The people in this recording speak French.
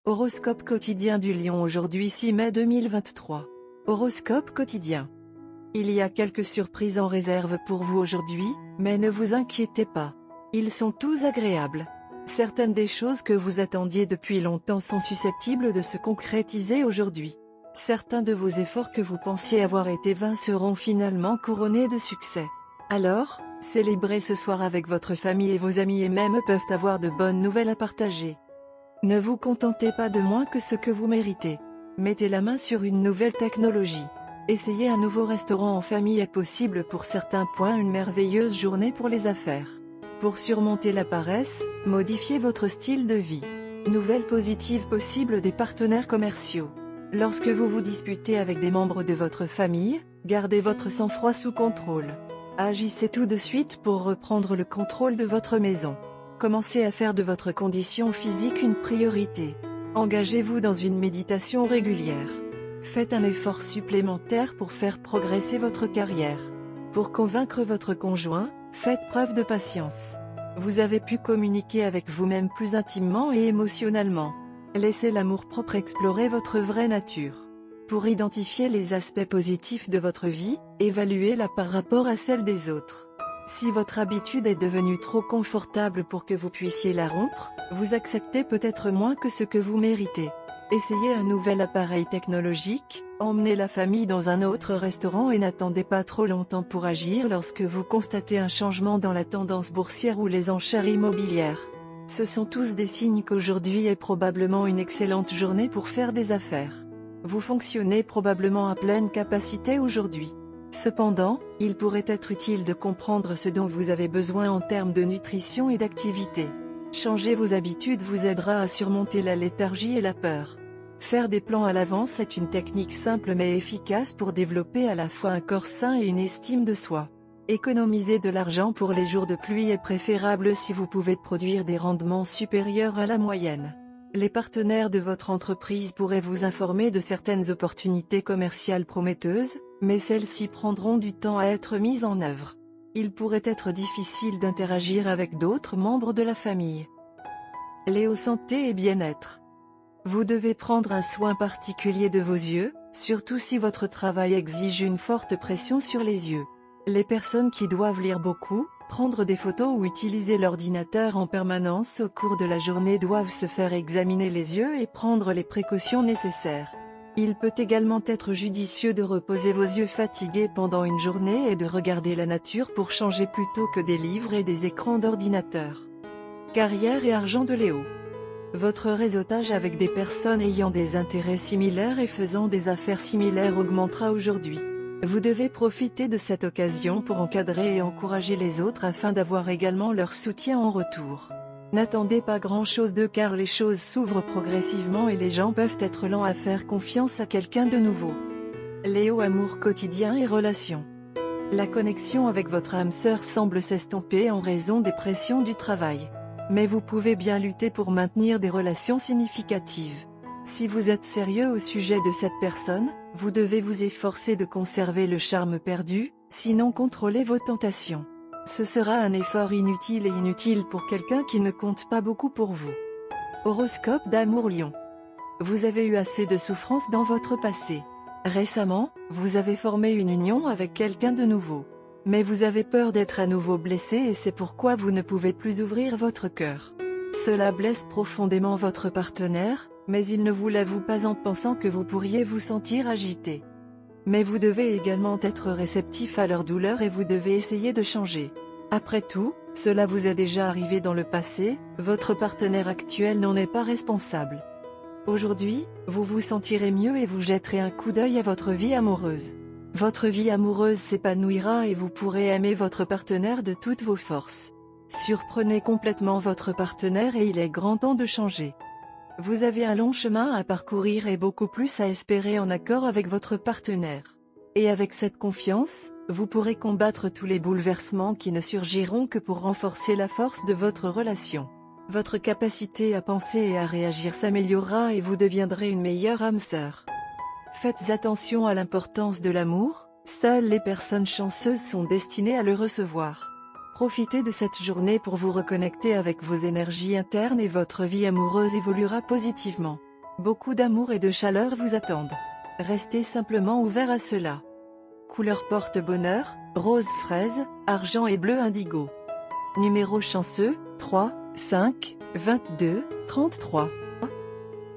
Horoscope quotidien du Lion aujourd'hui 6 mai 2023. Horoscope quotidien. Il y a quelques surprises en réserve pour vous aujourd'hui, mais ne vous inquiétez pas. Ils sont tous agréables. Certaines des choses que vous attendiez depuis longtemps sont susceptibles de se concrétiser aujourd'hui. Certains de vos efforts que vous pensiez avoir été vains seront finalement couronnés de succès. Alors, célébrez ce soir avec votre famille et vos amis et même peuvent avoir de bonnes nouvelles à partager. Ne vous contentez pas de moins que ce que vous méritez. Mettez la main sur une nouvelle technologie. Essayez un nouveau restaurant en famille est possible pour certains. Une merveilleuse journée pour les affaires. Pour surmonter la paresse, modifiez votre style de vie. Nouvelles positives possibles des partenaires commerciaux. Lorsque vous vous disputez avec des membres de votre famille, gardez votre sang-froid sous contrôle. Agissez tout de suite pour reprendre le contrôle de votre maison. Commencez à faire de votre condition physique une priorité. Engagez-vous dans une méditation régulière. Faites un effort supplémentaire pour faire progresser votre carrière. Pour convaincre votre conjoint, faites preuve de patience. Vous avez pu communiquer avec vous-même plus intimement et émotionnellement. Laissez l'amour-propre explorer votre vraie nature. Pour identifier les aspects positifs de votre vie, évaluez-la par rapport à celle des autres. Si votre habitude est devenue trop confortable pour que vous puissiez la rompre, vous acceptez peut-être moins que ce que vous méritez. Essayez un nouvel appareil technologique, emmenez la famille dans un autre restaurant et n'attendez pas trop longtemps pour agir lorsque vous constatez un changement dans la tendance boursière ou les enchères immobilières. Ce sont tous des signes qu'aujourd'hui est probablement une excellente journée pour faire des affaires. Vous fonctionnez probablement à pleine capacité aujourd'hui. Cependant, il pourrait être utile de comprendre ce dont vous avez besoin en termes de nutrition et d'activité. Changer vos habitudes vous aidera à surmonter la léthargie et la peur. Faire des plans à l'avance est une technique simple mais efficace pour développer à la fois un corps sain et une estime de soi. Économiser de l'argent pour les jours de pluie est préférable si vous pouvez produire des rendements supérieurs à la moyenne. Les partenaires de votre entreprise pourraient vous informer de certaines opportunités commerciales prometteuses, mais celles-ci prendront du temps à être mises en œuvre. Il pourrait être difficile d'interagir avec d'autres membres de la famille. Léo, santé et bien-être. Vous devez prendre un soin particulier de vos yeux, surtout si votre travail exige une forte pression sur les yeux. Les personnes qui doivent lire beaucoup, prendre des photos ou utiliser l'ordinateur en permanence au cours de la journée doivent se faire examiner les yeux et prendre les précautions nécessaires. Il peut également être judicieux de reposer vos yeux fatigués pendant une journée et de regarder la nature pour changer plutôt que des livres et des écrans d'ordinateur. Carrière et argent de Léo. Votre réseautage avec des personnes ayant des intérêts similaires et faisant des affaires similaires augmentera aujourd'hui. Vous devez profiter de cette occasion pour encadrer et encourager les autres afin d'avoir également leur soutien en retour. N'attendez pas grand-chose d'eux car les choses s'ouvrent progressivement et les gens peuvent être lents à faire confiance à quelqu'un de nouveau. Léo, amour quotidien et relations. La connexion avec votre âme sœur semble s'estomper en raison des pressions du travail. Mais vous pouvez bien lutter pour maintenir des relations significatives. Si vous êtes sérieux au sujet de cette personne, vous devez vous efforcer de conserver le charme perdu, sinon contrôlez vos tentations. Ce sera un effort inutile pour quelqu'un qui ne compte pas beaucoup pour vous. Horoscope d'amour Lion. Vous avez eu assez de souffrance dans votre passé. Récemment, vous avez formé une union avec quelqu'un de nouveau. Mais vous avez peur d'être à nouveau blessé et c'est pourquoi vous ne pouvez plus ouvrir votre cœur. Cela blesse profondément votre partenaire, mais il ne vous l'avoue pas en pensant que vous pourriez vous sentir agité. Mais vous devez également être réceptif à leur douleur et vous devez essayer de changer. Après tout, cela vous est déjà arrivé dans le passé, votre partenaire actuel n'en est pas responsable. Aujourd'hui, vous vous sentirez mieux et vous jetterez un coup d'œil à votre vie amoureuse. Votre vie amoureuse s'épanouira et vous pourrez aimer votre partenaire de toutes vos forces. Surprenez complètement votre partenaire et il est grand temps de changer. Vous avez un long chemin à parcourir et beaucoup plus à espérer en accord avec votre partenaire. Et avec cette confiance, vous pourrez combattre tous les bouleversements qui ne surgiront que pour renforcer la force de votre relation. Votre capacité à penser et à réagir s'améliorera et vous deviendrez une meilleure âme sœur. Faites attention à l'importance de l'amour, seules les personnes chanceuses sont destinées à le recevoir. Profitez de cette journée pour vous reconnecter avec vos énergies internes et votre vie amoureuse évoluera positivement. Beaucoup d'amour et de chaleur vous attendent. Restez simplement ouvert à cela. Couleur porte-bonheur, rose fraise, argent et bleu indigo. Numéro chanceux, 3, 5, 22, 33.